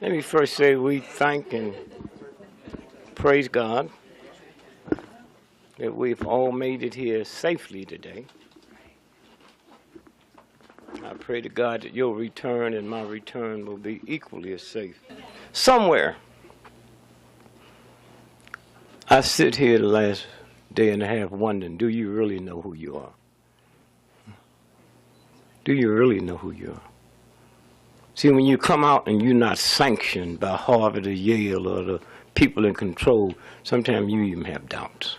Let me first say we thank and praise God that we've all made it here safely today. I pray to God that your return and my return will be equally as safe. Somewhere, I sit here the last day and a half wondering, do you really know who you are? Do you really know who you are? See, when you come out and you're not sanctioned by Harvard or Yale or the people in control, sometimes you even have doubts.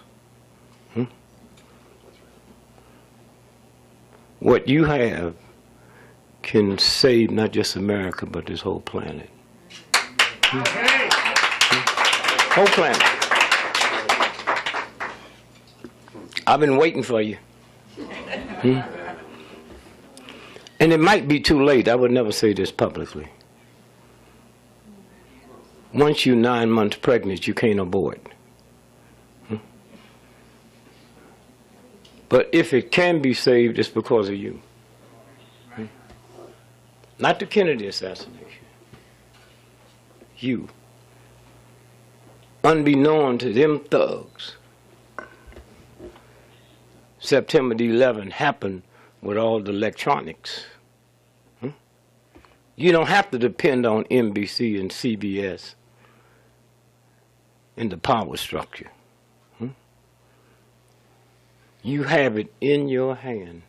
What you have can save not just America, but this whole planet. Whole planet. I've been waiting for you. And it might be too late. I would never say this publicly. Once you're 9 months pregnant, you can't abort. But if it can be saved, it's because of you. Not the Kennedy assassination. You. Unbeknown to them thugs, September the 11th happened with all the electronics. You don't have to depend on NBC and CBS in the power structure. You have it in your hand.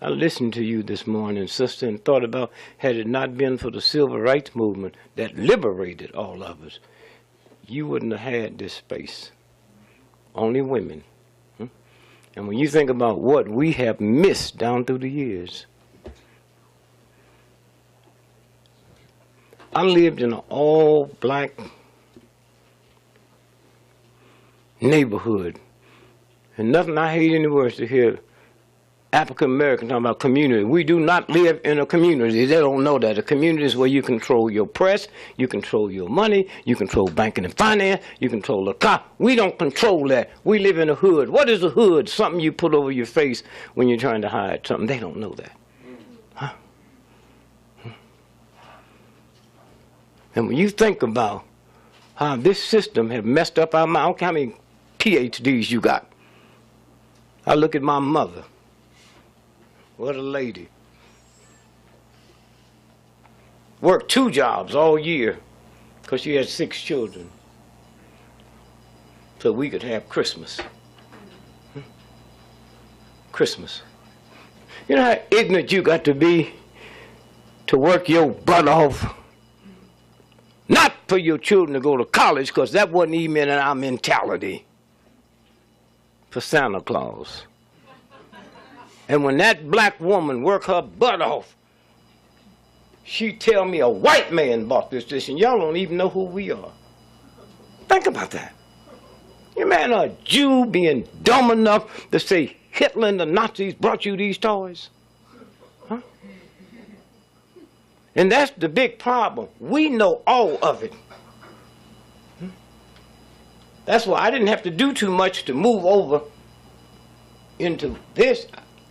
I listened to you this morning, sister, and thought about, had it not been for the civil rights movement that liberated all of us, you wouldn't have had this space. Only women. And when you think about what we have missed down through the years, I lived in an all-black neighborhood, and nothing I hate any worse to hear African Americans talking about community. We do not live in a community. They don't know that. A community is where you control your press, you control your money, you control banking and finance, you control the car. We don't control that. We live in a hood. What is a hood? Something you put over your face when you're trying to hide something. They don't know that. Huh? And when you think about how this system has messed up our mind, how many PhDs you got? I look at my mother. What a lady. Worked 2 jobs all year because she had 6 children so we could have Christmas. Christmas. You know how ignorant you got to be to work your butt off? Not for your children to go to college, because that wasn't even in our mentality. For Santa Claus. And when that black woman worked her butt off, she tell me a white man bought this, and y'all don't even know who we are. Think about that. You man, a Jew being dumb enough to say Hitler and the Nazis brought you these toys? Huh? And that's the big problem. We know all of it. That's why I didn't have to do too much to move over into this.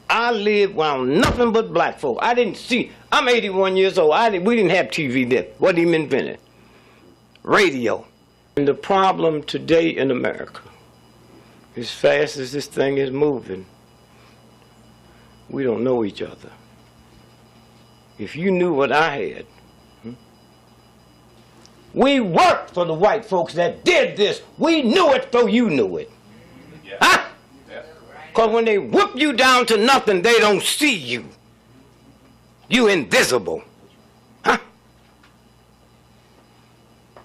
I lived around nothing but black folk. I didn't see. I'm 81 years old. We didn't have TV then. Wasn't even invented. Radio. And the problem today in America, as fast as this thing is moving, we don't know each other. If you knew what I had, we worked for the white folks that did this. We knew it though you knew it. Yeah. Huh? Because when they whip you down to nothing, they don't see you. You invisible. Huh?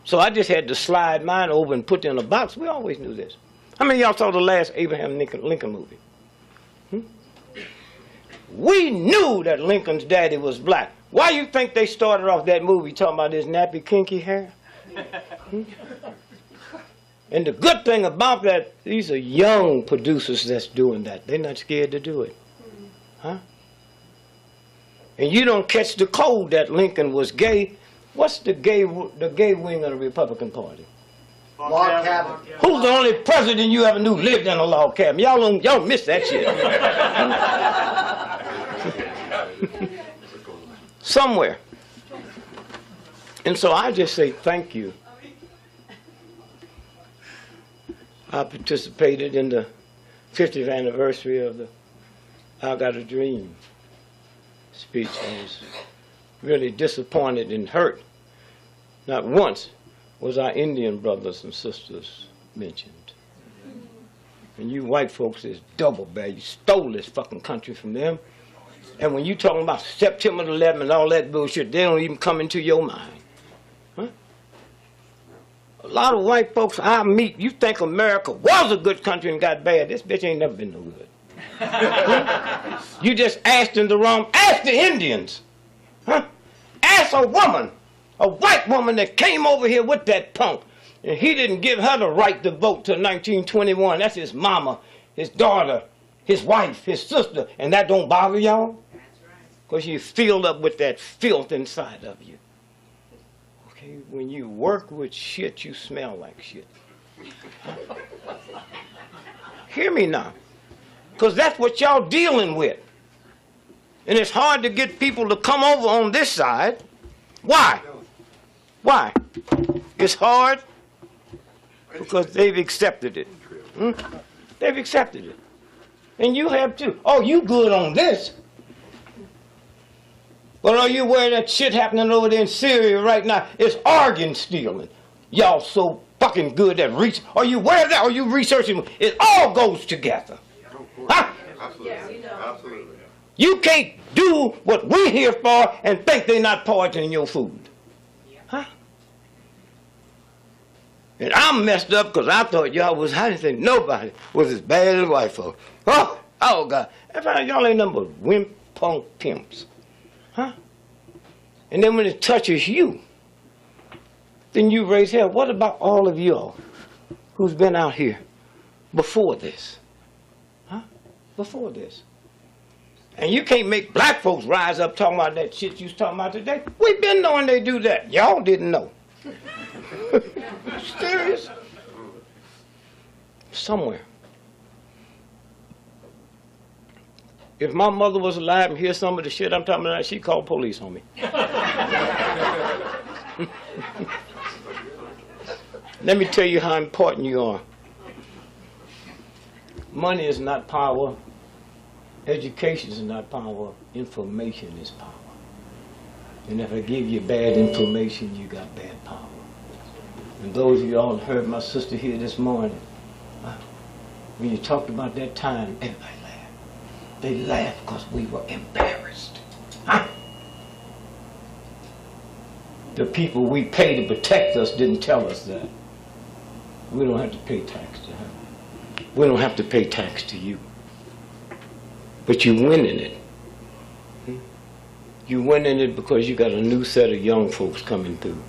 So I just had to slide mine over and put it in a box. We always knew this. How many of y'all saw the last Abraham Lincoln movie? We knew that Lincoln's daddy was black. Why you think they started off that movie talking about his nappy, kinky hair? And the good thing about that, these are young producers that's doing that. They're not scared to do it. Huh? And you don't catch the cold that Lincoln was gay. What's the gay wing of the Republican Party? Log cabin. Who's the only president you ever knew lived in a log cabin? Y'all missed that shit. Somewhere. And so I just say thank you. I participated in the 50th anniversary of the I Got a Dream speech. I was really disappointed and hurt. Not once was our Indian brothers and sisters mentioned. And you white folks is double bad. You stole this fucking country from them. And when you talking about September 11th and all that bullshit, they don't even come into your mind. Huh? A lot of white folks I meet, you think America was a good country and got bad. This bitch ain't never been no good. Huh? You just asked in the wrong, ask the Indians. Huh? Ask a woman, a white woman that came over here with that punk. And he didn't give her the right to vote till 1921. That's his mama, his daughter, his wife, his sister. And that don't bother y'all? That's right. Because you filled up with that filth inside of you. Okay? When you work with shit, you smell like shit. Huh? Hear me now. Because that's what y'all dealing with. And it's hard to get people to come over on this side. Why? Why? It's hard because they've accepted it. Hmm? They've accepted it. And you have too. Oh, you good on this. But are you aware that shit happening over there in Syria right now? It's organ stealing. Y'all so fucking good at research. Are you aware of that? Are you researching? It all goes together. Huh? Absolutely. Absolutely. You can't do what we're here for and think they're not poisoning your food. Huh? And I'm messed up because I thought y'all was, I didn't think nobody was as bad as white folks. Oh God. I found y'all ain't nothing but wimp, punk, pimps. Huh? And then when it touches you, then you raise hell. What about all of y'all who's been out here before this? Huh? Before this. And you can't make black folks rise up talking about that shit you was talking about today. We've been knowing they do that. Y'all didn't know. Serious? Somewhere. If my mother was alive and hear some of the shit I'm talking about, she'd call police on me. Let me tell you how important you are. Money is not power. Education is not power. Information is power. And if I give you bad information, you got bad power. And those of you all heard my sister here this morning, when you talked about that time, everybody laughed. They laughed because we were embarrassed. Huh? The people we pay to protect us didn't tell us that. We don't have to pay tax to her. We don't have to pay tax to you. But you win in it. You win in it because you got a new set of young folks coming through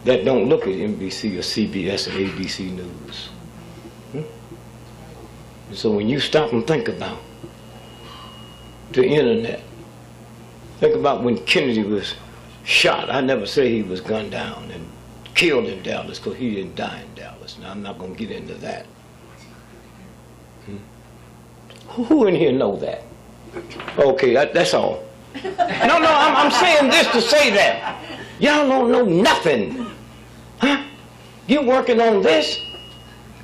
that don't look at NBC or CBS or ABC News. And so when you stop and think about the internet, think about when Kennedy was shot. I never say he was gunned down and killed in Dallas because he didn't die in Dallas. Now I'm not going to get into that. Who in here know that? Okay, that's all. No, I'm saying this to say that. Y'all don't know nothing. Huh? You're working on this,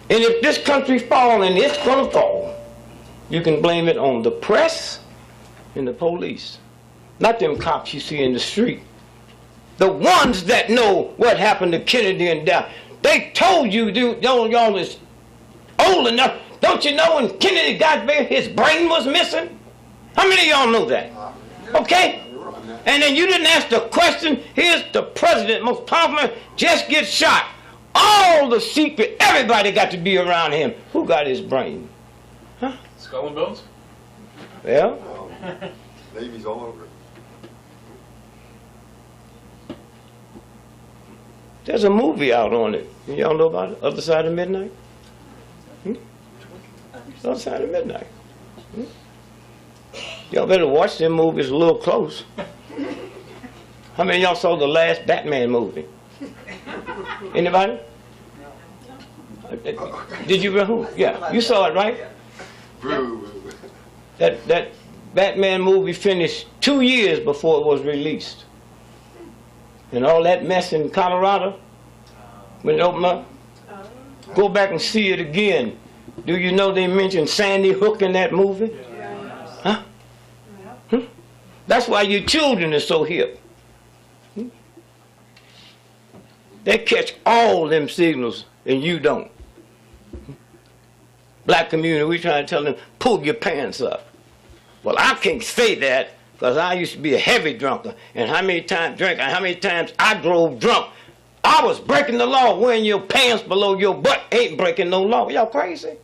and if this country falls, and it's gonna fall, you can blame it on the press and the police. Not them cops you see in the street. The ones that know what happened to Kennedy and Dallas. They told you, y'all is old enough. Don't you know when Kennedy got there, his brain was missing? How many of y'all know that? Okay? And then you didn't ask the question, here's the president, most powerful man, just get shot. All the secret, everybody got to be around him. Who got his brain? Huh? Skull and bones? Yeah? Navy's all over it. There's a movie out on it. Y'all know about it? Other Side of Midnight? Other Side of Midnight. Y'all better watch them movies a little close. How many of y'all saw the last Batman movie? Anybody? Did you? Who? Yeah, you saw it, right? That Batman movie finished 2 years before it was released. And all that mess in Colorado, when it opened up, go back and see it again. Do you know they mentioned Sandy Hook in that movie? Huh? That's why your children are so hip. They catch all them signals and you don't. Black community, we try to tell them, pull your pants up. Well, I can't say that because I used to be a heavy drunker. And how many times I drove drunk. I was breaking the law. Wearing your pants below your butt ain't breaking no law. Y'all crazy?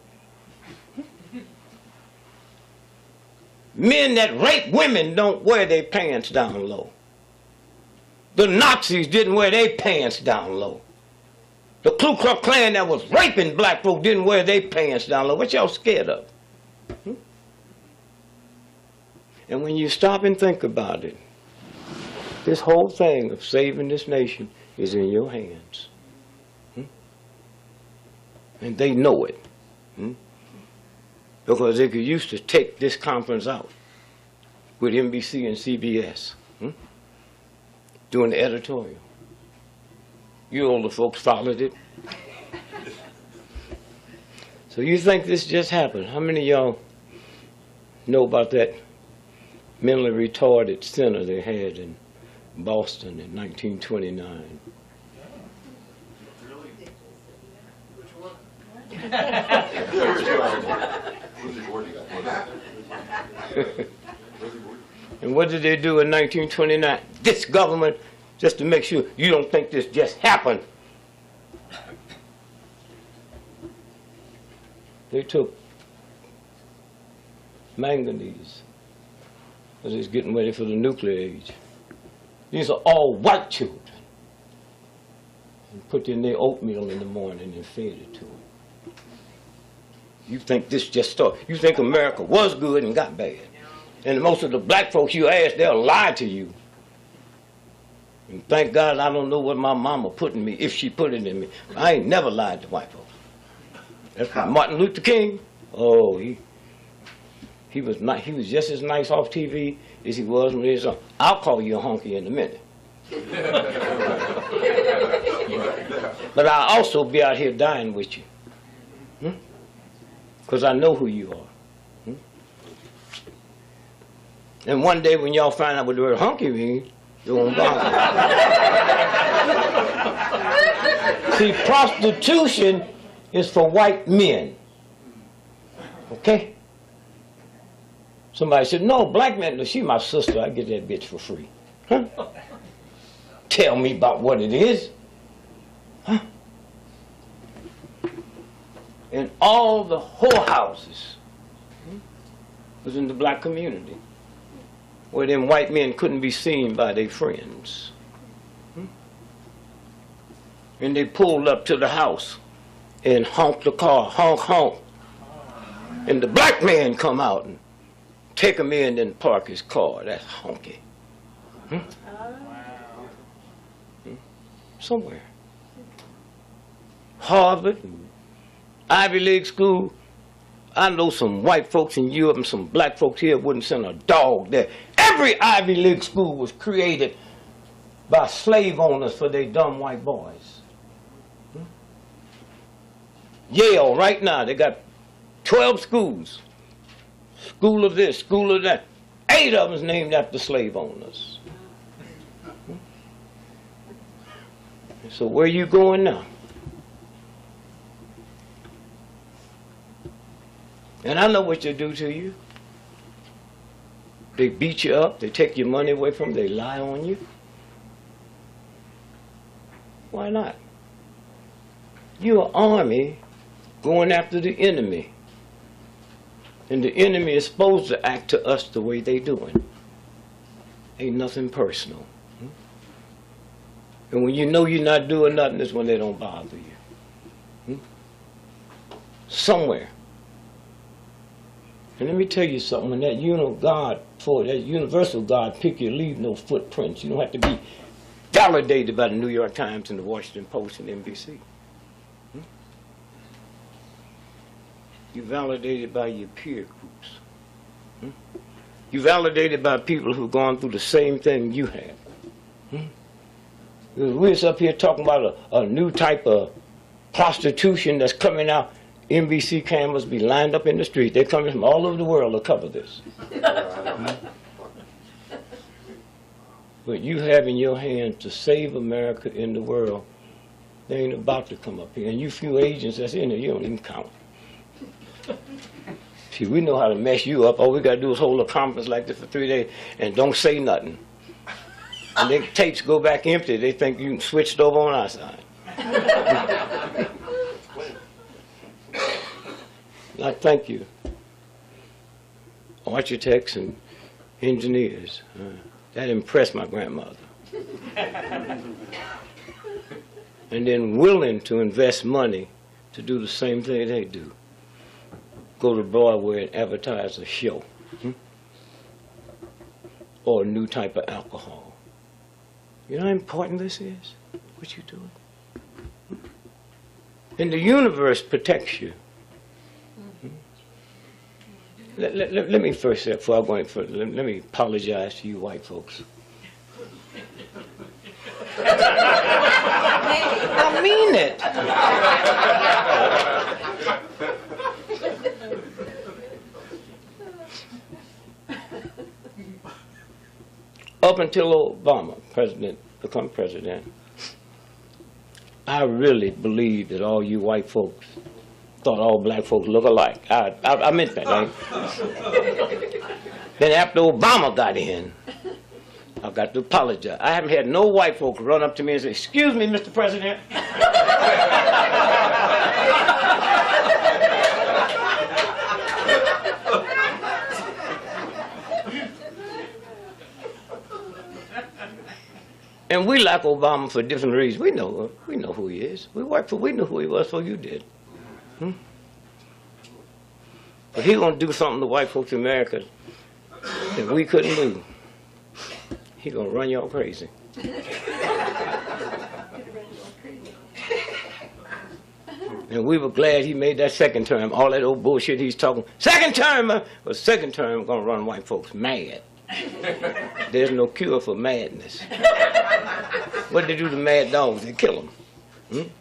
Men that rape women don't wear their pants down low. The Nazis didn't wear their pants down low. The Ku Klux Klan that was raping black folk didn't wear their pants down low. What y'all scared of? And when you stop and think about it, this whole thing of saving this nation is in your hands. And they know it. Because they could used to take this conference out with NBC and CBS doing the editorial. You older folks followed it. So you think this just happened? How many of y'all know about that mentally retarded center they had in Boston in 1929? And what did they do in 1929? This government, just to make sure you don't think this just happened, they took manganese, because it's getting ready for the nuclear age. These are all white children. And put in their oatmeal in the morning and fed it to them. You think this just started. You think America was good and got bad. And most of the black folks you ask, they'll lie to you. And thank God I don't know what my mama put in me, if she put it in me. I ain't never lied to white folks. That's why Martin Luther King, oh, he was just as nice off TV as he was when he was on. I'll call you a honky in a minute. But I'll also be out here dying with you. Because I know who you are. And one day when y'all find out what the word honky means, you're going to bother. See, prostitution is for white men. Okay? Somebody said, no, black men, no, she my sister, I get that bitch for free. Huh? Tell me about what it is. Huh? And all the whorehouses was in the black community, where them white men couldn't be seen by their friends. And they pulled up to the house and honked the car, honk, honk. And the black man come out and take him in and park his car. That's honky. Somewhere. Harvard, Ivy League school. I know some white folks in Europe and some black folks here wouldn't send a dog there. Every Ivy League school was created by slave owners for their dumb white boys. Yale, right now, they got 12 schools. School of this, school of that. 8 of them is named after slave owners. So where you going now? And I know what they do to you. They beat you up, they take your money away from you, they lie on you. Why not? You're an army going after the enemy. And the enemy is supposed to act to us the way they doing. Ain't nothing personal. And when you know you're not doing nothing, is when they don't bother you. Somewhere. And let me tell you something, when that universal God pick you, leave no footprints. You don't have to be validated by the New York Times and the Washington Post and NBC. You're validated by your peer groups. You're validated by people who've gone through the same thing you have. We're just up here talking about a new type of prostitution that's coming out. NBC cameras be lined up in the street. They're coming from all over the world to cover this. But you have in your hand to save America in the world, they ain't about to come up here. And you few agents that's in there, you don't even count. See, we know how to mess you up. All we got to do is hold a conference like this for 3 days and don't say nothing. And then tapes go back empty. They think you switched over on our side. I thank you, architects and engineers. That impressed my grandmother. And then willing to invest money to do the same thing they do. Go to Broadway and advertise a show. Or a new type of alcohol. You know how important this is? What you doing? And the universe protects you. Let me first say, before I go any further, let me apologize to you white folks. I mean it. Up until Obama, become president, I really believed that all you white folks thought all black folks look alike. I meant that, right? Then after Obama got in, I got to apologize. I haven't had no white folks run up to me and say, "Excuse me, Mr. President." And we like Obama for different reasons. We know who he is. We knew who he was before you did. But he's going to do something to white folks in America that we couldn't do. He's going to run y'all crazy. And we were glad he made that second term. All that old bullshit he's talking. Second term! Well, second term going to run white folks mad. There's no cure for madness. What they do to mad dogs? They kill them.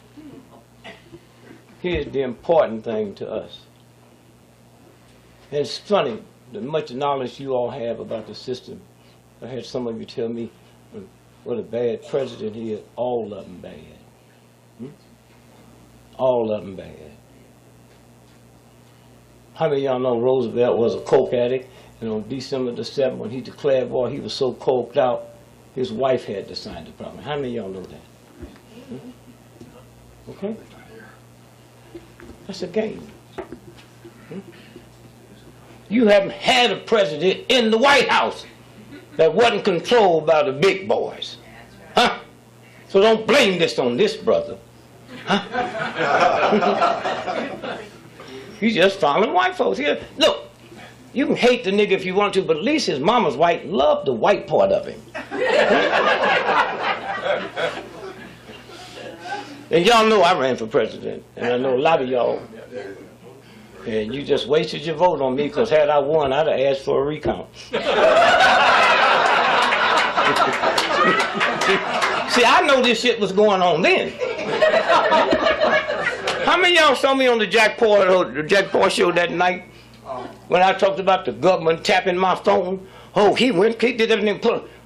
Here's the important thing to us. And it's funny, the much knowledge you all have about the system. I had some of you tell me what a bad president he is. All of them bad. All of them bad. How many of y'all know Roosevelt was a coke addict? And on December the 7th, when he declared war, he was so coked out, his wife had to sign the promise. How many of y'all know that? Okay? That's a game. You haven't had a president in the White House that wasn't controlled by the big boys. Huh? So don't blame this on this brother. Huh? He's just following white folks here. Look, you can hate the nigga if you want to, but at least his mama's white. Love the white part of him. And y'all know I ran for president, and I know a lot of y'all. And you just wasted your vote on me, because had I won, I'd have asked for a recount. See, I know this shit was going on then. How many of y'all saw me on the Jack Paul show that night when I talked about the government tapping my phone? Oh, he did everything.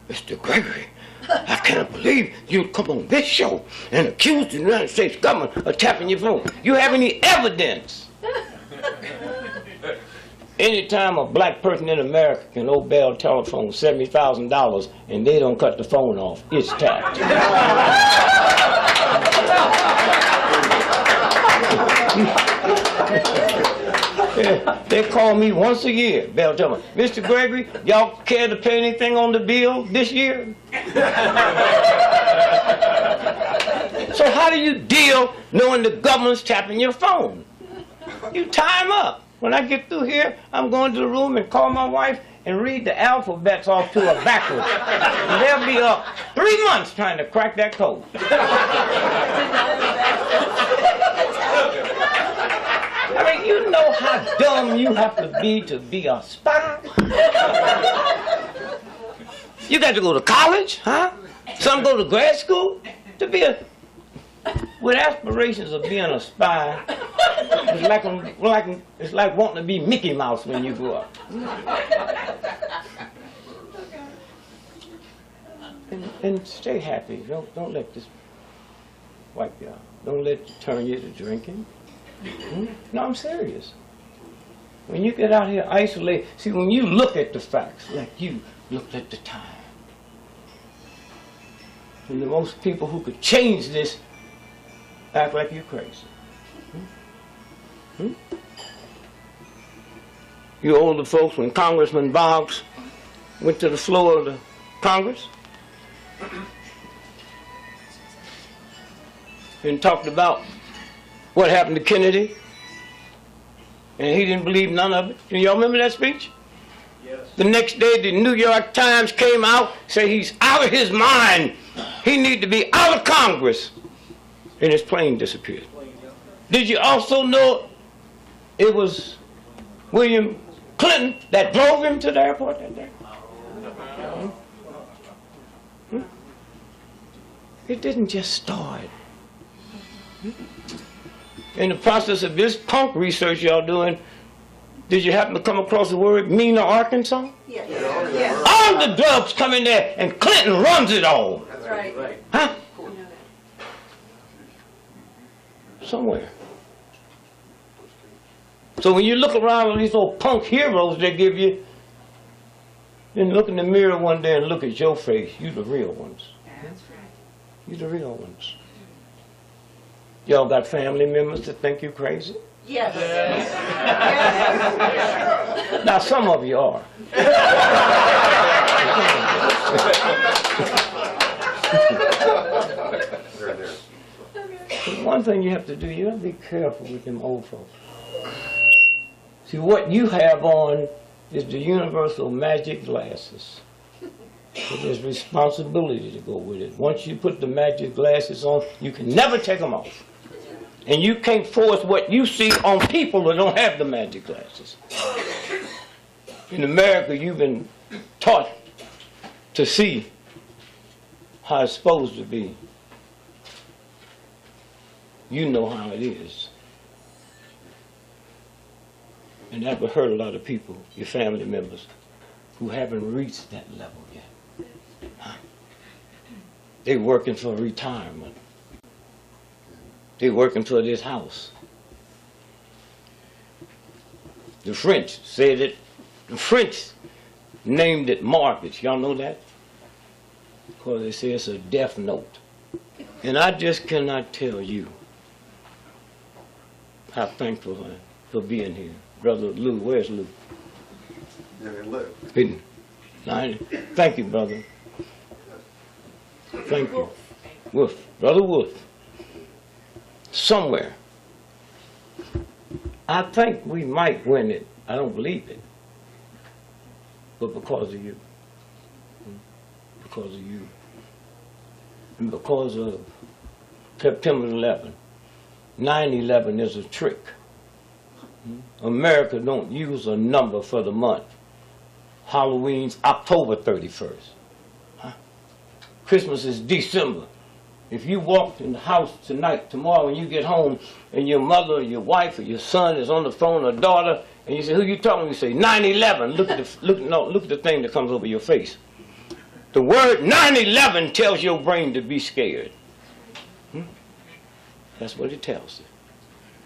Mr. Gregory, I can't believe you'd come on this show and accuse the United States government of tapping your phone. You have any evidence? Anytime a black person in America can Bell telephone $70,000 and they don't cut the phone off, it's tapped. They call me once a year. Bell tell me, Mr. Gregory, y'all care to pay anything on the bill this year? So how do you deal knowing the government's tapping your phone? You tie them up. When I get through here, I'm going to the room and call my wife and read the alphabets off to her backwards. And they'll be up 3 months trying to crack that code. I mean, you know how dumb you have to be a spy? You got to go to college, huh? Some go to grad school. To be with aspirations of being a spy, it's like wanting to be Mickey Mouse when you grow up. And stay happy. Don't let this wipe you out. Don't let it turn you to drinking. No, I'm serious. When you get out here isolated, see, when you look at the facts, like you looked at the time, and the most people who could change this act like you're crazy. You older folks, when Congressman Boggs went to the floor of the Congress and talked about what happened to Kennedy, and he didn't believe none of it. Do y'all remember that speech? Yes. The next day, the New York Times came out, say he's out of his mind. He needs to be out of Congress. And his plane disappeared. Did you also know it was William Clinton that drove him to the airport that day? It didn't just start. In the process of this punk research y'all doing, did you happen to come across the word Mena, Arkansas? Yes. Yes. All the drugs come in there, and Clinton runs it all. That's right. Huh? Somewhere. So when you look around at these old punk heroes they give you, then look in the mirror one day and look at your face. You the real ones. That's right. You the real ones. Y'all got family members that think you crazy? Yes. Yes. Now some of you are. But one thing you have to do, you have to be careful with them old folks. See, what you have on is the universal magic glasses. But there's responsibility to go with it. Once you put the magic glasses on, you can never take them off. And you can't force what you see on people that don't have the magic glasses. In America, you've been taught to see how it's supposed to be. You know how it is. And that would hurt a lot of people, your family members, who haven't reached that level yet. Huh? They're working for retirement. They're working for this house. The French said it, the French named it mortgage. Y'all know that? Because they say it's a death note. And I just cannot tell you how thankful I am for being here. Brother Lou, where's Lou? Yeah, Lou. Hidden. Thank you, brother. Thank you. Wolf. Brother Wolf. Somewhere. I think we might win it. I don't believe it. But because of you. Because of you. And because of September 11. 9/11 is a trick. America don't use a number for the month. Halloween's October 31st. Huh? Christmas is December. If you walk in the house tonight, tomorrow when you get home, and your mother or your wife or your son is on the phone or daughter, and you say, who you talking to? You say, 9/11. Look at the thing that comes over your face. The word 9/11 tells your brain to be scared. That's what it tells you.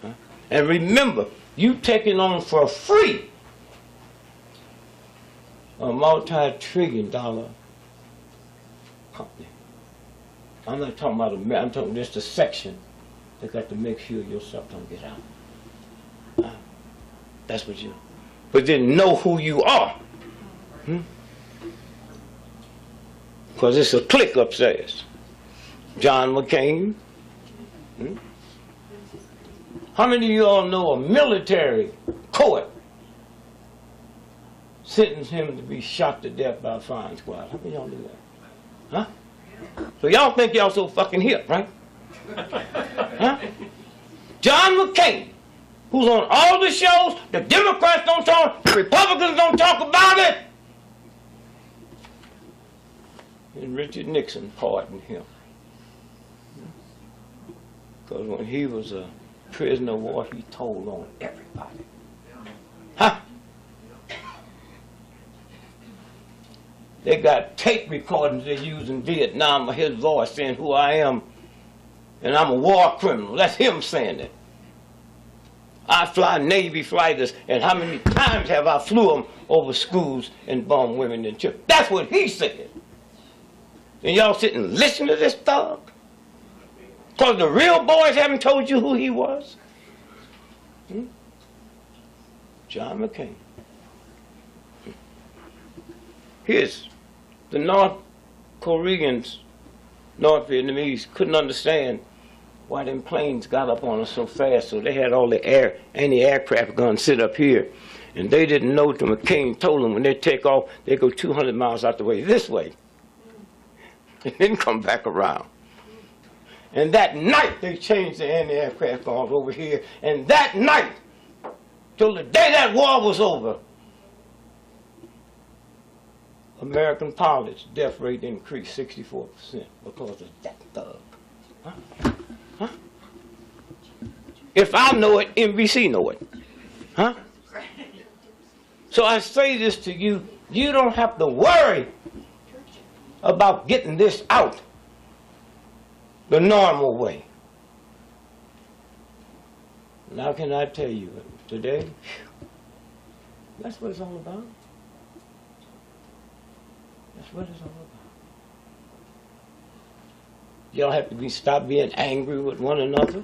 Huh? And remember, you taking on for free a multi-trillion-dollar company. I'm not talking about I'm talking just a section that got to make sure your stuff don't get out. That's what you. But then know who you are. Because it's a clique upstairs. John McCain. How many of you all know a military court sentenced him to be shot to death by a firing squad? How many of y'all knew that? Huh? So y'all think y'all so fucking hip, right? Huh? John McCain, who's on all the shows, the Democrats don't talk, the Republicans don't talk about it. And Richard Nixon pardoned him. Because when he was a prisoner of war, he told on everybody. Huh? They got tape recordings they used in Vietnam of his voice saying who I am, and I'm a war criminal. That's him saying it. I fly Navy fighters, and how many times have I flew them over schools and bombed women and children? That's what he said. And y'all sit and listen to this thug? Because the real boys haven't told you who he was? John McCain. Here's the North Koreans, North Vietnamese, couldn't understand why them planes got up on us so fast, so they had all the anti-aircraft guns sit up here. And they didn't know that McCain told them when they take off, they go 200 miles out the way, this way, and then come back around. And that night, they changed the anti-aircraft guns over here, and that night, till the day that war was over, American pilots' death rate increased 64% because of that thug. Huh? Huh? If I know it, NBC know it. Huh? So I say this to you, you don't have to worry about getting this out the normal way. Now can I tell you, today, that's what it's all about. That's what it's all about. Y'all have to stop being angry with one another.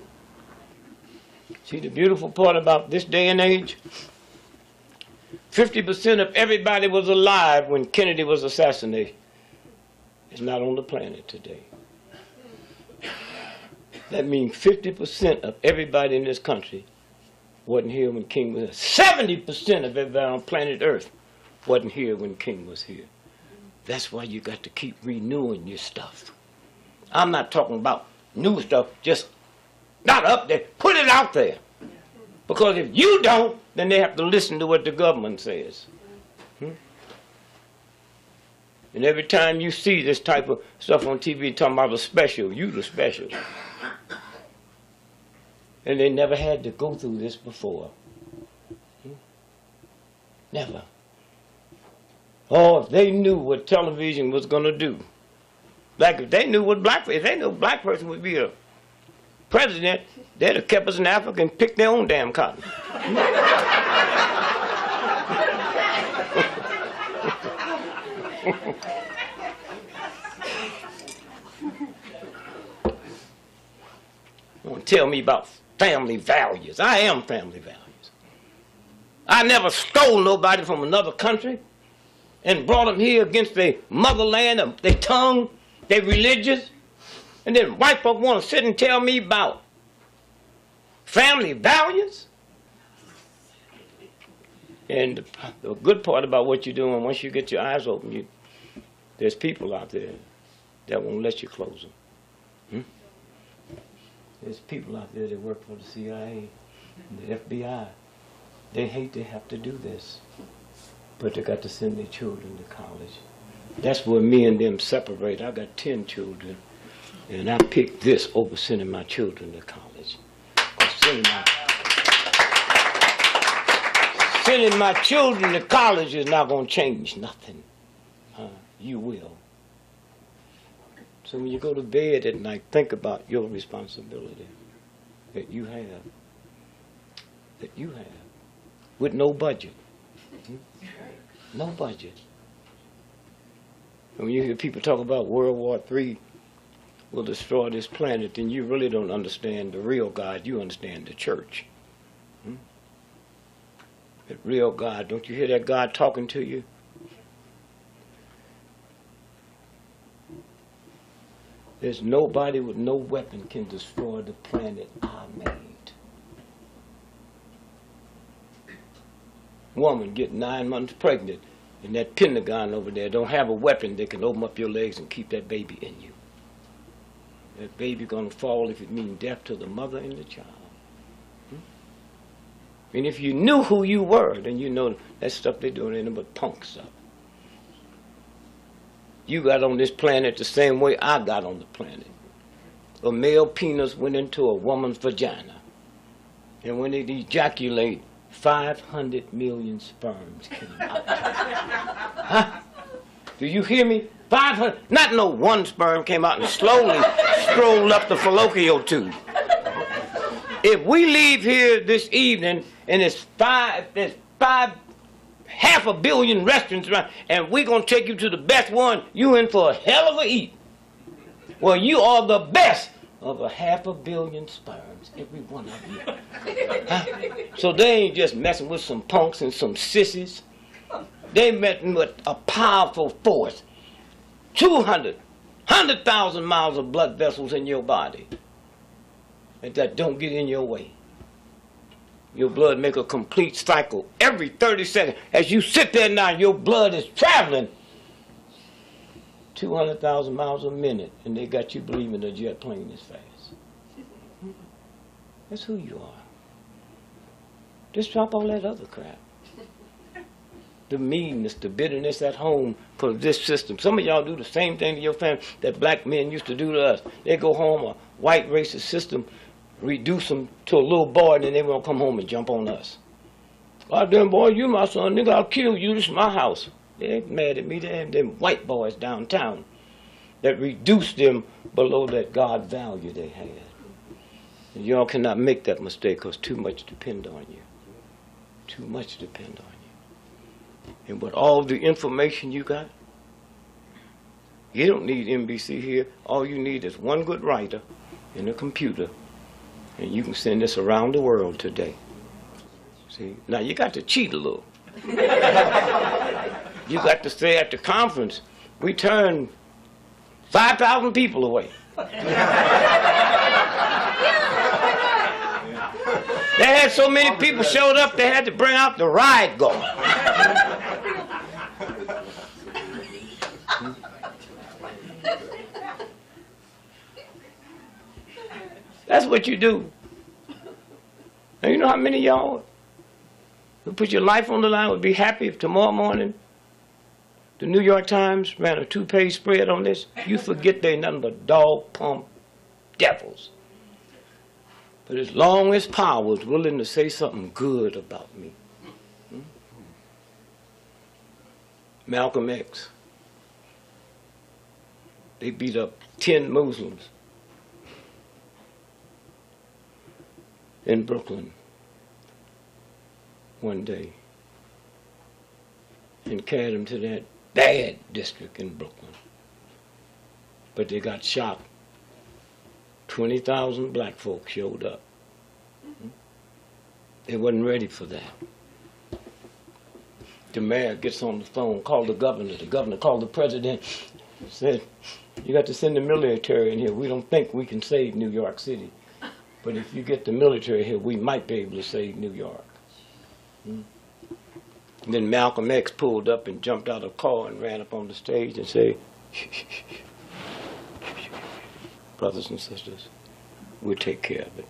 See, the beautiful part about this day and age, 50% of everybody was alive when Kennedy was assassinated. It's not on the planet today. That means 50% of everybody in this country wasn't here when King was here. 70% of everybody on planet Earth wasn't here when King was here. That's why you got to keep renewing your stuff. I'm not talking about new stuff, just not up there. Put it out there. Because if you don't, then they have to listen to what the government says. And every time you see this type of stuff on TV talking about the special, you the special. And they never had to go through this before. Never. Oh, if they knew what television was going to do. Like if they knew what if they knew a black person would be a president, they'd have kept us in Africa and picked their own damn cotton. Don't tell me about family values. I am family values. I never stole nobody from another country and brought them here against their motherland, their tongue, their religious, and then white folk want to sit and tell me about family values. And the good part about what you're doing, once you get your eyes open, there's people out there that won't let you close them. There's people out there that work for the CIA and the FBI. They hate to have to do this, but they got to send their children to college. That's where me and them separate. I got 10 children, and I picked this over sending my children to college. Sending my children to college is not going to change nothing. You will. So when you go to bed at night, think about your responsibility that you have. That you have. With no budget. No budget. And when you hear people talk about World War III will destroy this planet, then you really don't understand the real God. You understand the church. The real God. Don't you hear that God talking to you? There's nobody with no weapon can destroy the planet I made. Woman get 9 months pregnant, and that Pentagon over there don't have a weapon that can open up your legs and keep that baby in you. That baby gonna fall if it means death to the mother and the child. And if you knew who you were, then you know that stuff they're doing ain't nothing but punk stuff. You got on this planet the same way I got on the planet. a male penis went into a woman's vagina. And when it ejaculate, 500 million sperms came out. Huh? Do you hear me? 500, not no one sperm came out and slowly strolled up the fallopian tube. If we leave here this evening and there's half a billion restaurants around, and we're going to take you to the best one, you in for a hell of a eat. Well, you are the best of a half a billion sperms, every one of you. Huh? So they ain't just messing with some punks and some sissies. They messing with a powerful force. 100,000 miles of blood vessels in your body. And that don't get in your way. Your blood make a complete cycle every 30 seconds. As you sit there now, your blood is traveling 200,000 miles a minute, and they got you believing a jet plane is fast. That's who you are. Just drop all that other crap. The meanness, the bitterness at home for this system. Some of y'all do the same thing to your family that black men used to do to us. They go home, a white racist system, reduce them to a little boy, and then they won't come home and jump on us. God damn boy, you my son, nigga, I'll kill you, this is my house. They ain't mad at me, they have them white boys downtown that reduced them below that God value they had. And y'all cannot make that mistake because too much depend on you. Too much depend on you. And with all the information you got, you don't need NBC here. All you need is one good writer and a computer, and you can send this around the world today. See? Now you got to cheat a little. You got to say at the conference, we turned 5,000 people away. They had so many people showed up, they had to bring out the riot guard. That's what you do. And you know how many of y'all who put your life on the line would be happy if tomorrow morning the New York Times ran a 2-page spread on this? You forget they're nothing but dog pump devils. But as long as power was willing to say something good about me. Malcolm X. They beat up 10 Muslims in Brooklyn one day and carried them to that bad district in Brooklyn. But they got shot. 20,000 black folks showed up. They wasn't ready for that. The mayor gets on the phone, called the governor called the president, said, you got to send the military in here. We don't think we can save New York City. But if you get the military here, we might be able to save New York. And then Malcolm X pulled up and jumped out of a car and ran up on the stage and said, brothers and sisters, we'll take care of it.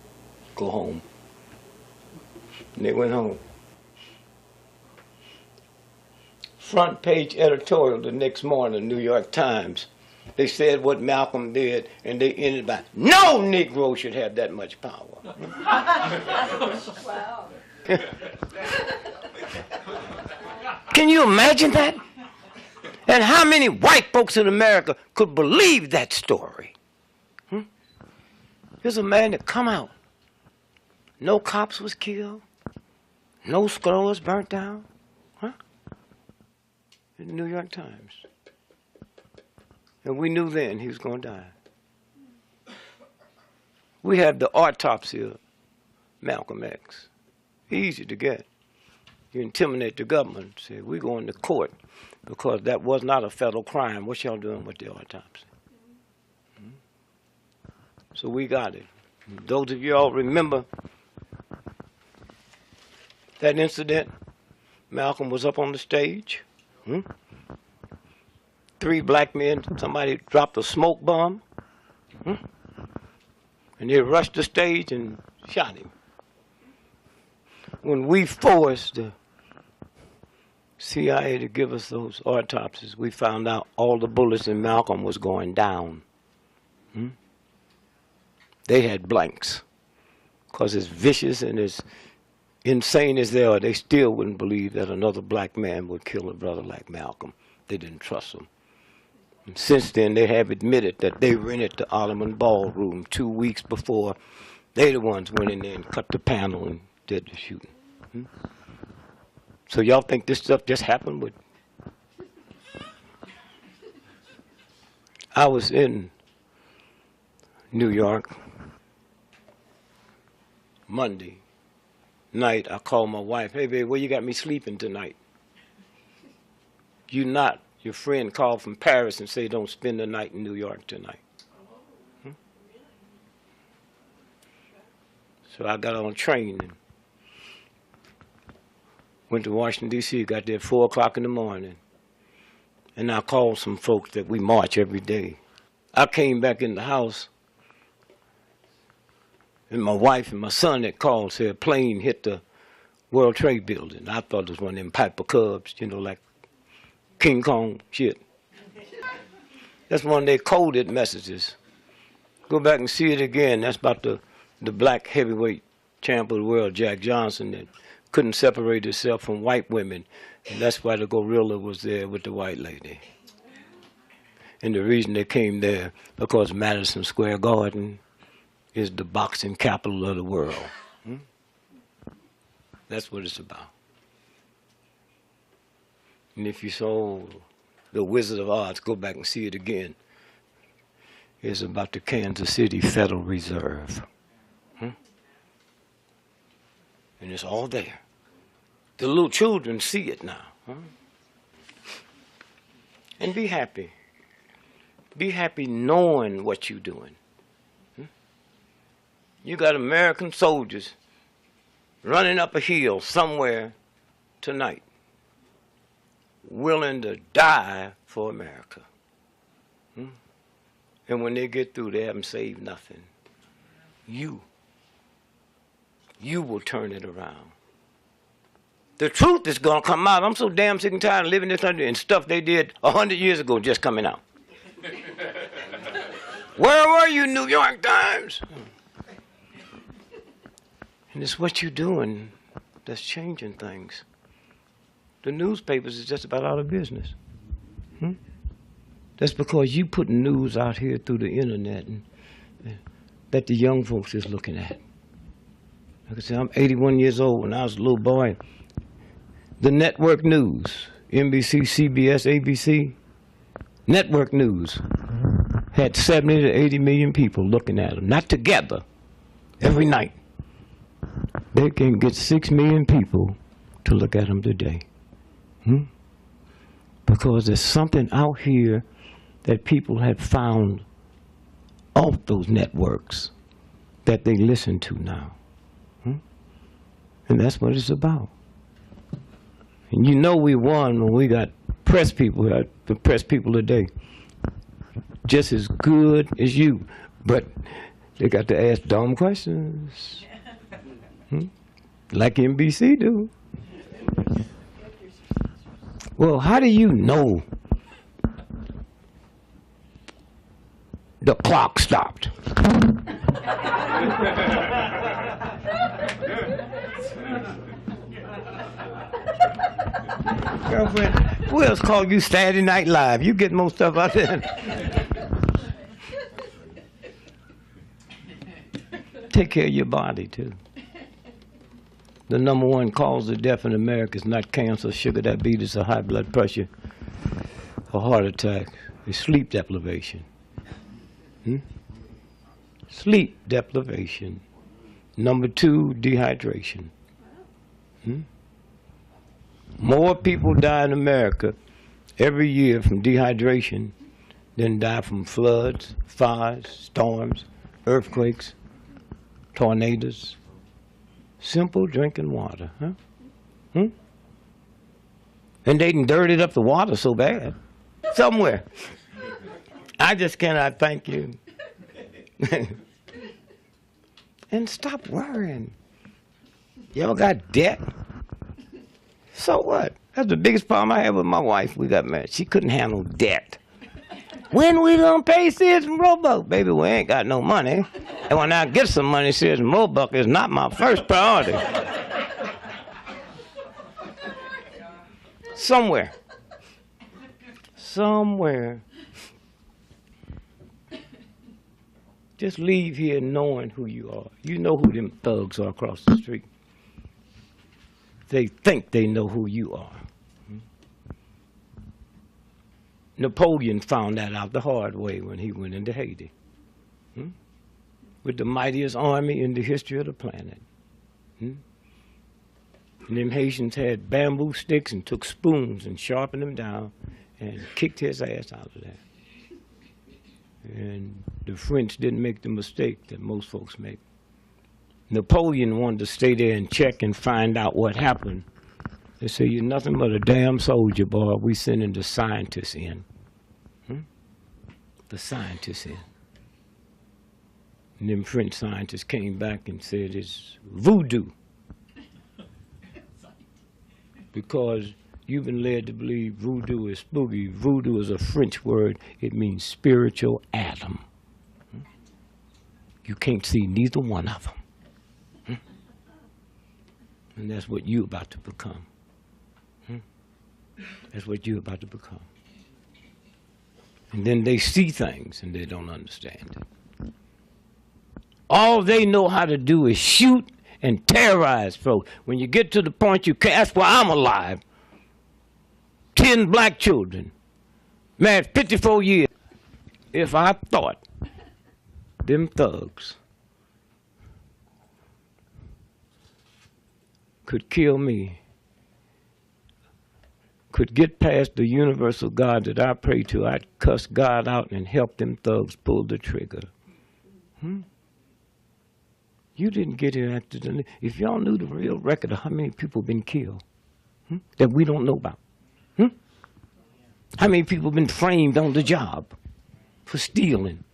Go home. And they went home. Front page editorial the next morning, New York Times. They said what Malcolm did, and they ended by, no Negro should have that much power. Wow. Can you imagine that? And how many white folks in America could believe that story? Here's a man that come out. No cops was killed. No stores burnt down. In the New York Times. And we knew then he was going to die. We have the autopsy of Malcolm X. Easy to get. You intimidate the government. Say, we're going to court because that was not a federal crime. What y'all doing with the autopsy? So we got it. Those of you all remember that incident? Malcolm was up on the stage. 3 black men, somebody dropped a smoke bomb. And they rushed the stage and shot him. When we forced the CIA to give us those autopsies, we found out all the bullets in Malcolm was going down. they had blanks. Because as vicious and as insane as they are, they still wouldn't believe that another black man would kill a brother like Malcolm. They didn't trust him. And since then, they have admitted that they rented the Ottoman Ballroom 2 weeks before. They the ones went in there and cut the panel and did the shooting. So y'all think this stuff just happened with? I was in New York Monday night. I called my wife, hey babe, where you got me sleeping tonight? You not. Your friend called from Paris and say don't spend the night in New York tonight. So I got on a train and went to Washington, D.C., got there at 4 o'clock in the morning. And I called some folks that we march every day. I came back in the house, and my wife and my son that called said a plane hit the World Trade Building. I thought it was one of them Piper Cubs, you know, like King Kong shit. That's one of their coded messages. Go back and see it again. That's about the black heavyweight champ of the world, Jack Johnson, that couldn't separate himself from white women. And that's why the gorilla was there with the white lady. And the reason they came there, because Madison Square Garden is the boxing capital of the world. That's what it's about. And if you saw The Wizard of Oz, go back and see it again. It's about the Kansas City Federal Reserve. And it's all there. The little children see it now. And be happy. Be happy knowing what you're doing. You got American soldiers running up a hill somewhere tonight, willing to die for America. And when they get through, they haven't saved nothing. You will turn it around. The truth is going to come out. I'm so damn sick and tired of living in this country and stuff they did 100 years ago just coming out. Where were you, New York Times? And it's what you're doing that's changing things. The newspapers is just about out of business. That's because you putting news out here through the internet and that the young folks is looking at. Like I said, I'm 81 years old. When I was a little boy, the network news, NBC, CBS, ABC, network news had 70 to 80 million people looking at them, not together, every night. They can get 6 million people to look at them today. Because there's something out here that people have found off those networks that they listen to now. And that's what it's about. And you know we won when we got press people, the press people today, just as good as you, but they got to ask dumb questions, like NBC do. Well, how do you know the clock stopped? Girlfriend, who else called you Saturday Night Live? You get more stuff out there. Take care of your body, too. The #1 cause of death in America is not cancer, sugar, diabetes, or high blood pressure, or heart attack. It's sleep deprivation. Sleep deprivation. #2, dehydration. More people die in America every year from dehydration than die from floods, fires, storms, earthquakes, tornadoes. Simple drinking water, And they done dirtied up the water so bad. Somewhere. I just cannot thank you. And stop worrying. You ever got debt? So what? That's the biggest problem I had with my wife. We got married. She couldn't handle debt. When we gonna pay Sears and Roebuck? Baby, we ain't got no money. And when I get some money, says Mobuck is not my first priority. Somewhere. Just leave here knowing who you are. You know who them thugs are across the street. They think they know who you are. Napoleon found that out the hard way when he went into Haiti. With the mightiest army in the history of the planet. And them Haitians had bamboo sticks and took spoons and sharpened them down and kicked his ass out of there. And the French didn't make the mistake that most folks make. Napoleon wanted to stay there and check and find out what happened. They say, you're nothing but a damn soldier, boy. We sending the scientists in. The scientists in. And them French scientists came back and said it's voodoo. Because you've been led to believe voodoo is spooky. Voodoo is a French word. It means spiritual Adam. You can't see neither one of them. And that's what you're about to become. That's what you're about to become. And then they see things and they don't understand it. All they know how to do is shoot and terrorize folks. When you get to the point you can't, that's why I'm alive. 10 black children, married 54 years. If I thought them thugs could kill me, could get past the universal God that I pray to, I'd cuss God out and help them thugs pull the trigger. You didn't get here after the... If y'all knew the real record of how many people been killed that we don't know about. How many people been framed on the job for stealing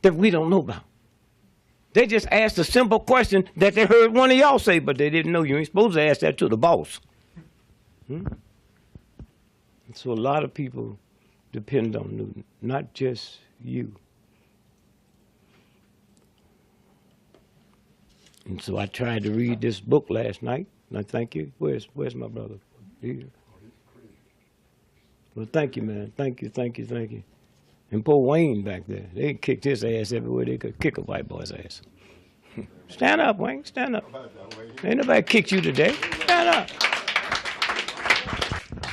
that we don't know about. They just asked a simple question that they heard one of y'all say, but they didn't know. You ain't supposed to ask that to the boss. And so a lot of people depend on Newton, not just you. And so I tried to read this book last night, and I thank you. Where's my brother? Here. Well, thank you, man. Thank you. And poor Wayne back there, they kicked his ass everywhere they could kick a white boy's ass. Stand up, Wayne, stand up. Ain't nobody kicked you today. Stand up.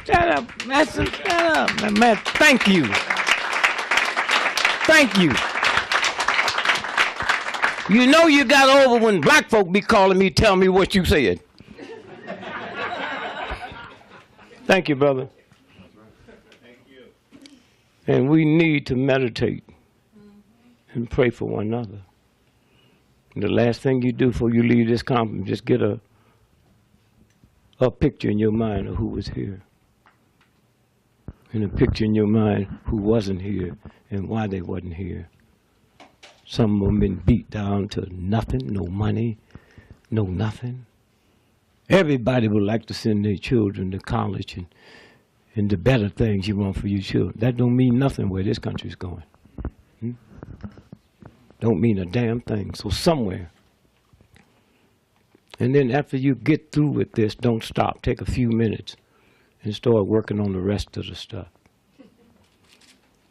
Stand up, Master, stand up. Man, thank you. Thank you. You know you got over when black folk be calling me, tell me what you said. Thank you, brother. Thank you. And we need to meditate and pray for one another. And the last thing you do before you leave this conference, just get a picture in your mind of who was here. And a picture in your mind who wasn't here and why they wasn't here. Some of them been beat down to nothing, no money, no nothing. Everybody would like to send their children to college and the better things you want for your children. That don't mean nothing where this country's going. Don't mean a damn thing. So somewhere. And then after you get through with this, don't stop. Take a few minutes and start working on the rest of the stuff.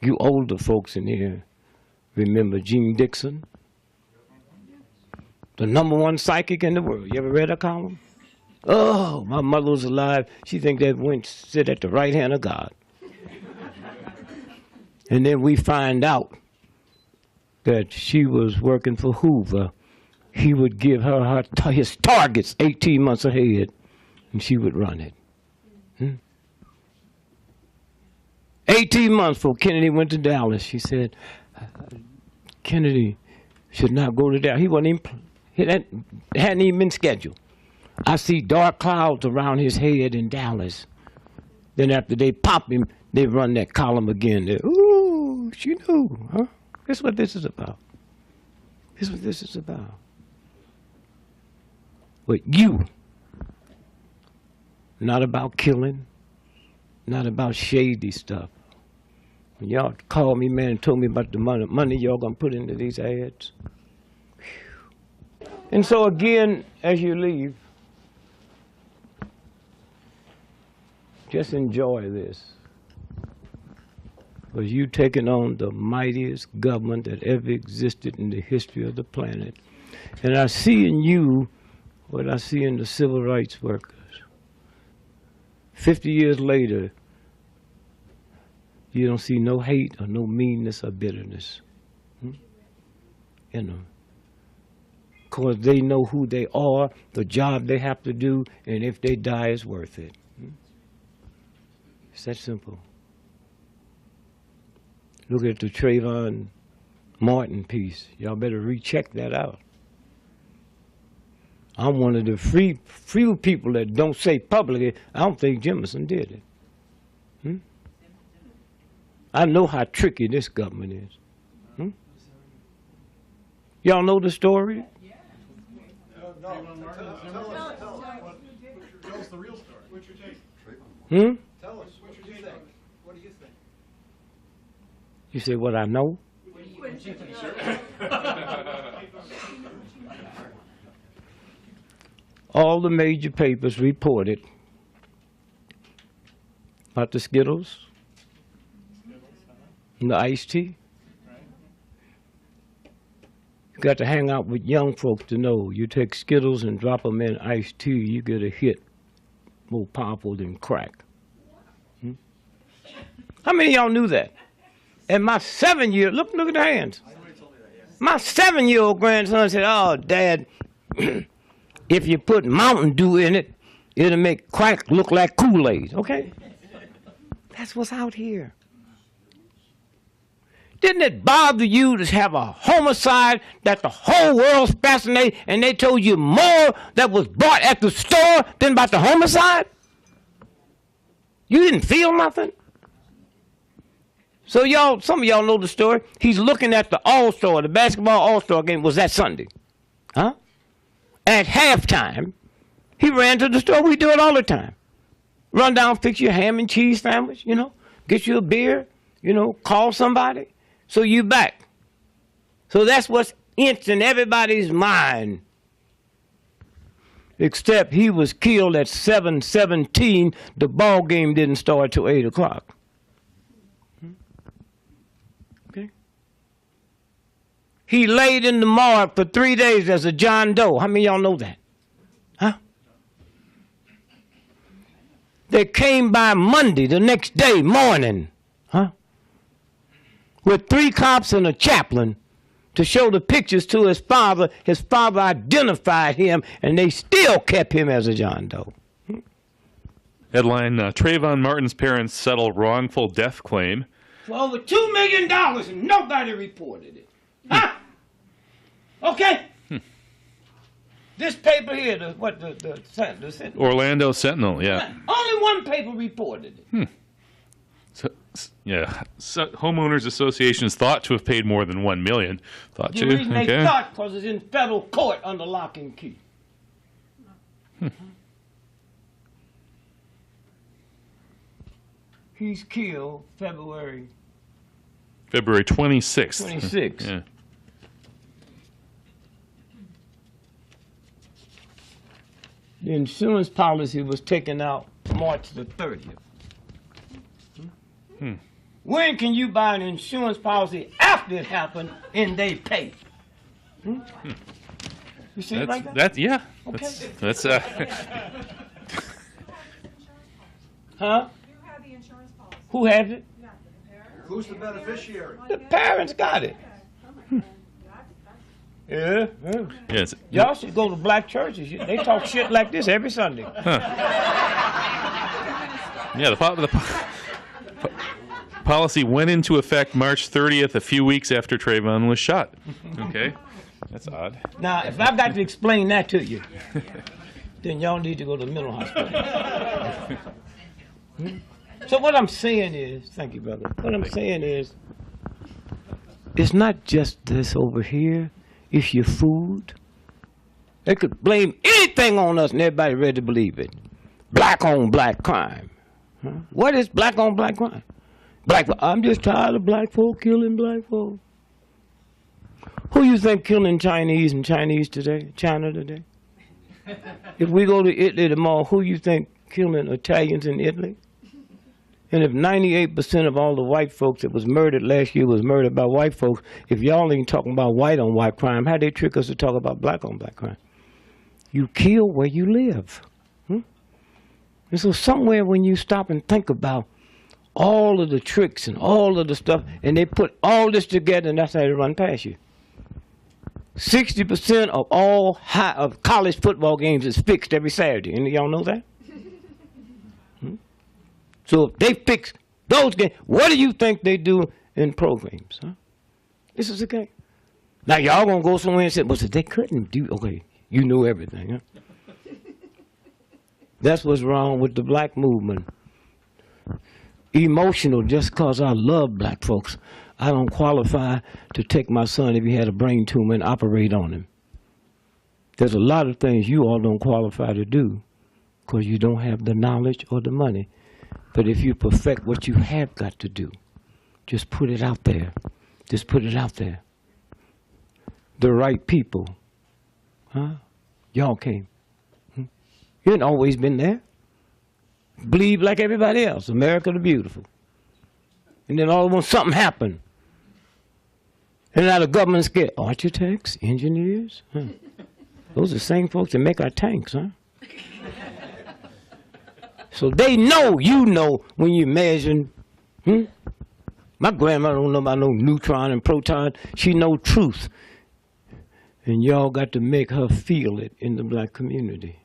You older folks in here, remember Jean Dixon? The #1 psychic in the world. You ever read her column? Oh, my mother was alive. She think that went sit at the right hand of God. And then we find out that she was working for Hoover. He would give her his targets 18 months ahead, and she would run it. 18 months before Kennedy went to Dallas, she said, Kennedy should not go to Dallas. He wasn't even, it hadn't even been scheduled. I see dark clouds around his head in Dallas. Then after they pop him, they run that column again. They're, ooh, she knew, huh? That's what this is about. This is what this is about. But you, not about killing, not about shady stuff. When y'all called me, man, and told me about the money y'all gonna put into these ads, And so again, as you leave, just enjoy this. Because you've taken on the mightiest government that ever existed in the history of the planet. And I see in you what I see in the civil rights workers. 50 years later, you don't see no hate or no meanness or bitterness in them. Because they know who they are, the job they have to do, and if they die, it's worth it. It's that simple. Look at the Trayvon Martin piece. Y'all better recheck that out. I'm one of the few people that don't say publicly, I don't think Jefferson did it. I know how tricky this government is. Y'all know the story? Tell us the real story. What's your take? Tell us, what's your take? What do you think? You say what I know? All the major papers reported about the Skittles and the iced tea. You got to hang out with young folks to know. You take Skittles and drop them in iced tea, you get a hit more powerful than crack. How many of y'all knew that? And my 7-year, look at the hands. My 7-year-old grandson said, "Oh, Dad, if you put Mountain Dew in it, it'll make crack look like Kool-Aid." Okay? That's what's out here. Didn't it bother you to have a homicide that the whole world's fascinated and they told you more that was bought at the store than about the homicide? You didn't feel nothing? So y'all, some of y'all know the story. He's looking at the All-Star, the basketball All-Star game was that Sunday. Huh? At halftime, he ran to the store. We do it all the time. Run down, fix you a ham and cheese sandwich, get you a beer, call somebody. So you back. So that's what's in everybody's mind. Except he was killed at 7:17. The ball game didn't start till 8 o'clock. Okay. He laid in the morgue for 3 days as a John Doe. How many of y'all know that? Huh? They came by Monday, the next day morning. Huh? With 3 cops and a chaplain to show the pictures to his father. His father identified him, and they still kept him as a John Doe. Headline, Trayvon Martin's parents settle wrongful death claim. For over $2 million, and nobody reported it. Huh? Okay? This paper here, the Sentinel. Orlando Sentinel, yeah. Only one paper reported it. Homeowners associations thought to have paid more than $1 million. Thought The to, reason they thought because it's in federal court under lock and key. He's killed February 26th. 26th. Yeah. The insurance policy was taken out March the 30th. When can you buy an insurance policy after it happened and they pay? You see it like that? Yeah. Okay. That's Huh? You have the insurance policy. Who has it? Who's the beneficiary? The parents got it. Yeah. yes. Y'all should go to black churches. They talk shit like this every Sunday. Yeah, the policy went into effect March 30th, a few weeks after Trayvon was shot. Okay, that's odd. Now, if I've got to explain that to you, then y'all need to go to the mental hospital. So what I'm saying is, thank you, brother. What I'm saying is, it's not just this over here. It's your food. They could blame anything on us and everybody ready to believe it. Black on black crime. Huh? What is black on black crime? I'm just tired of black folk killing black folk. Who you think killing Chinese and Chinese today, China today? If we go to Italy tomorrow, who you think killing Italians in Italy? And if 98% of all the white folks that was murdered last year was murdered by white folks, if y'all ain't talking about white on white crime, how they trick us to talk about black on black crime? You kill where you live. And so somewhere when you stop and think about all of the tricks and all of the stuff, and they put all this together, and that's how they run past you. 60% of all of college football games is fixed every Saturday. Any of y'all know that? So if they fix those games, what do you think they do in pro games? This is the game. Now y'all gonna go somewhere and say, well, so they couldn't do, okay, you know everything, huh? That's what's wrong with the black movement. Emotional just because I love black folks. I don't qualify to take my son if he had a brain tumor and operate on him. There's a lot of things you all don't qualify to do because you don't have the knowledge or the money. But if you perfect what you have got to do, just put it out there. Just put it out there. The right people. Huh? Y'all came. You ain't always been there. Believe like everybody else. America the beautiful. And then all of a sudden something happened. And now the government's scared. Architects, engineers. Huh? Those are the same folks that make our tanks, huh? So they know, you know, when you measure. My grandma don't know about no neutron and proton. She know truth. And y'all got to make her feel it in the black community.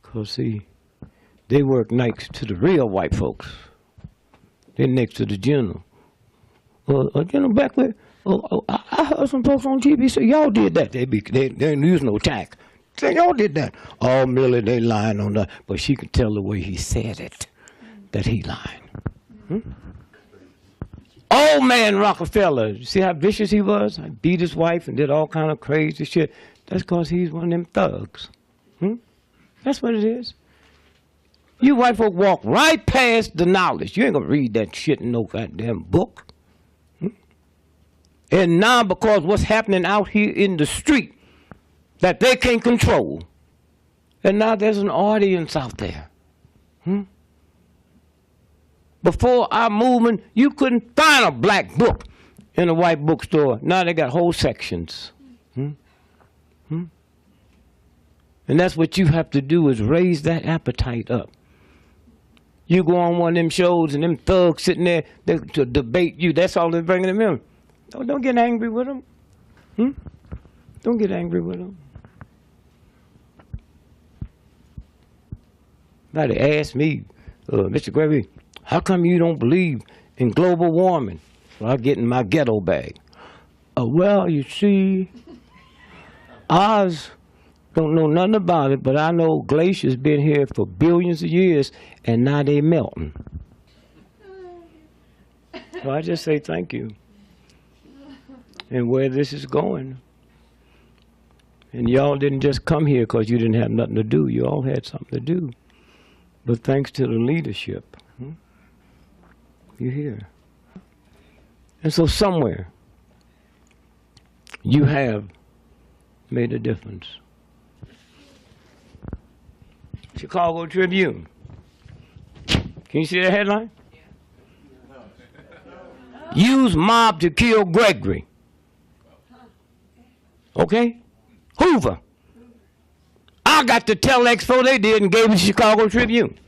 Because, see, they work next to the real white folks. They're next to the general. General Beckwith, I heard some folks on TV say, y'all did that. They didn't use no tack. Say, y'all did that. Oh, Millie, they lying on that. But she could tell the way he said it, that he lying. Old man Rockefeller, you see how vicious he was? I beat his wife and did all kind of crazy shit. That's because he's one of them thugs. That's what it is. You white folk walk right past the knowledge. You ain't gonna read that shit in no goddamn book. And now because what's happening out here in the street that they can't control. And now there's an audience out there. Before our movement, you couldn't find a black book in a white bookstore. Now they got whole sections. And that's what you have to do is raise that appetite up. You go on one of them shows and them thugs sitting there to debate you. That's all they're bringing them in. Don't get angry with them. Don't get angry with them. Somebody asked me, Mr. Gregory, how come you don't believe in global warming? So I get in my ghetto bag. Well, you see, Oz don't know nothing about it, but I know glaciers been here for billions of years, and now they melting. So I just say thank you. And where this is going. And y'all didn't just come here because you didn't have nothing to do. You all had something to do. But thanks to the leadership, you're here. And so somewhere, you have made a difference. Chicago Tribune. Can you see that headline? Use mob to kill Gregory. Okay? Hoover. I got the telex before they did and gave it to Chicago Tribune.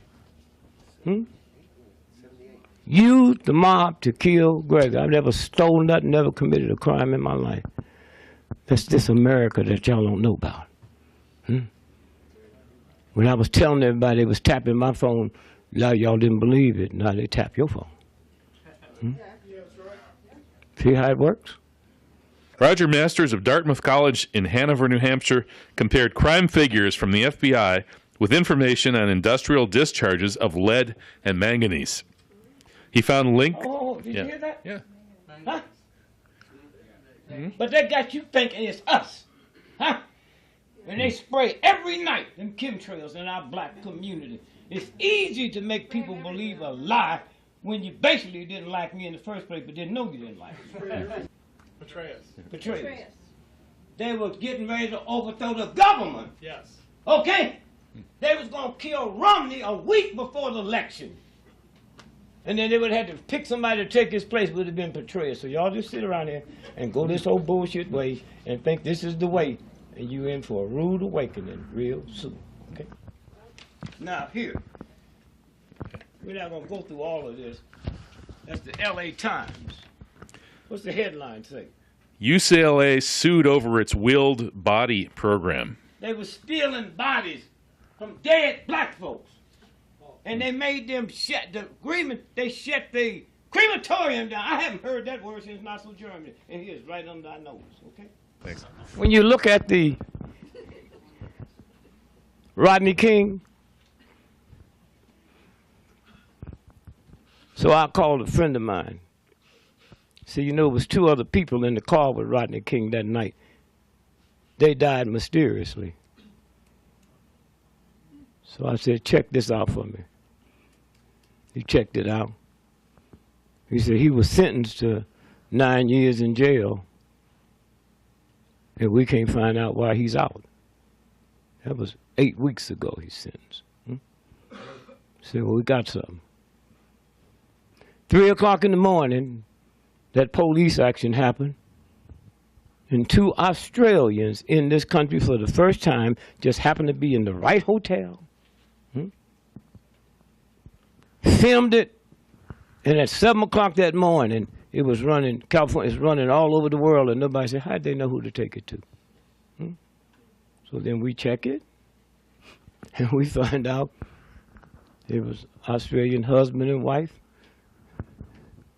Use the mob to kill Gregory. I've never stolen nothing, never committed a crime in my life. That's this America that y'all don't know about. When I was telling everybody they was tapping my phone, y'all didn't believe it. Now they tap your phone. See how it works? Roger Masters of Dartmouth College in Hanover, New Hampshire, compared crime figures from the FBI with information on industrial discharges of lead and manganese. He found link. Oh, did you hear that? Yeah. Huh? But they got you thinking it's us. Huh? And they spray every night them chemtrails in our black community. It's easy to make people believe a lie when you basically didn't like me in the first place, but didn't know you didn't like me. Betrayers. They were getting ready to overthrow the government. Yes. Okay? They was going to kill Romney a week before the election. And then they would have had to pick somebody to take his place, would have been betrayers. So y'all just sit around here and go this whole bullshit way and think this is the way. And you in for a rude awakening real soon. Okay? Now here, we're not going to go through all of this. That's the LA Times. What's the headline say? UCLA sued over its willed body program. They were stealing bodies from dead black folks. And they made them shut the agreement, they shut the crematorium down. I haven't heard that word since Nazi Germany. And here it's right under our nose, okay? Thanks. When you look at the Rodney King, so I called a friend of mine. See, you know, it was 2 other people in the car with Rodney King that night. They died mysteriously. So I said, check this out for me. He checked it out. He said he was sentenced to 9 years in jail, and we can't find out why he's out. That was 8 weeks ago he sentenced. I said, well, we got something. 3 o'clock in the morning, that police action happened, and 2 Australians in this country for the first time just happened to be in the right hotel, filmed it, and at 7 o'clock that morning, it was running, California is running all over the world, and nobody said, how'd they know who to take it to? So then we check it, and we find out it was Australian husband and wife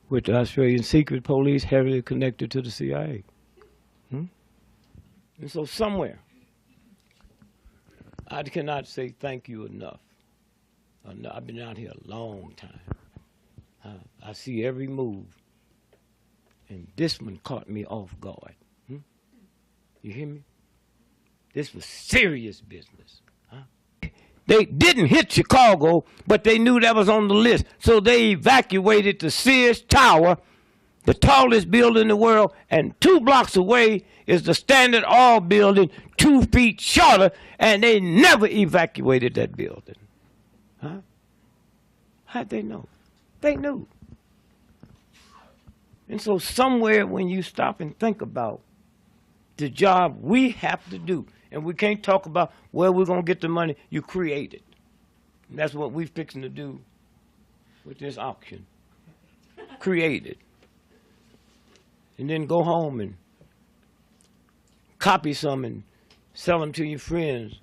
with the Australian secret police heavily connected to the CIA. And so somewhere, I cannot say thank you enough. I've been out here a long time. I see every move, and this one caught me off guard. You hear me? This was serious business. They didn't hit Chicago, but they knew that was on the list. So they evacuated the Sears Tower, the tallest building in the world, and 2 blocks away is the Standard Oil building, 2 feet shorter, and they never evacuated that building. How'd they know? They knew. And so somewhere when you stop and think about the job we have to do, and we can't talk about where we're going to get the money, you create it. And that's what we're fixing to do with this auction. Create it. And then go home and copy some and sell them to your friends